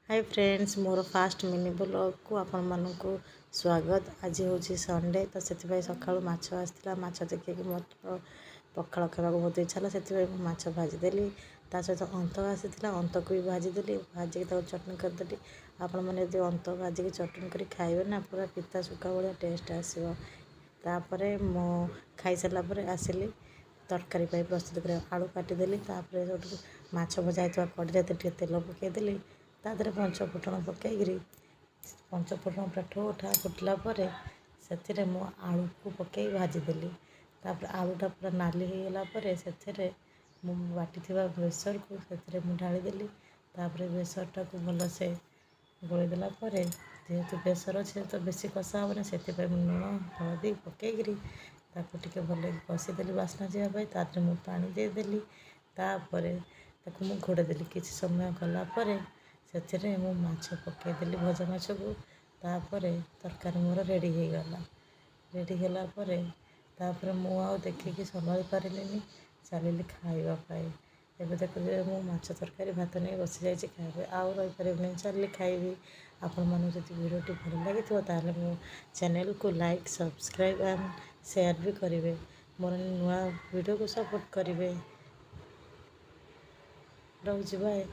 Hi friends मोर fast mini blog को आपण मानक स्वागत। आज हूँ संडे तो से सका माछ आसाला माछ देखिए मत पखाड़ खावा बहुत इच्छा से माछ भाजीदेली ता सहित अंत आसाला अंत को भी भाजीदेली भाजिक चटनी करदेली। आपण मैंने अंत भाजिक चटनी कर खाइबे ना पूरा पिता सुखा भाया टेस्ट आसो। तापर मो खाई सारापर आसिली तरकारी प्रस्तुत कर आलू काटिदेली माछ भजा होता कड़े तेल पकईदेली तादे पंचफुटण पकईकरी पंचफुटण पूरा ठोठा फुटला से मो आलू को पकई भाजीदेली। तापर आलूटा पूरा नाली होगला से बाटी बेसर को ढालीदेली। तापर बेसरटा को भलसे गोलेदेला जेहेतु बेसर अच्छे तो बेसी कषा हेनी से लुण हलदी पकईकरी टे भल कषीदेली बास्ना जावाई तादे मु पानी देदेली। तापर ताकू घोड़ेदेली किसी समय गलापर से मु माछ पकईदेली भजा माछ को। तापर तरकारी मोर रेडी होगला। रेडी होगापर मु आउ देखिकी संभाली पारे चलिली खावाई। एवं देखिए मु माछ तरकारी भात नहीं बसी जाइए खाए आउ रही चलिए खाइबी। आपण मन जब वीडियोटी भल लगी ताले मो चैनल को लाइक सब्सक्राइब एंड शेयर भी करेंगे। मोर नुआ वीडियो को सपोर्ट करेंगे। रोज बाय।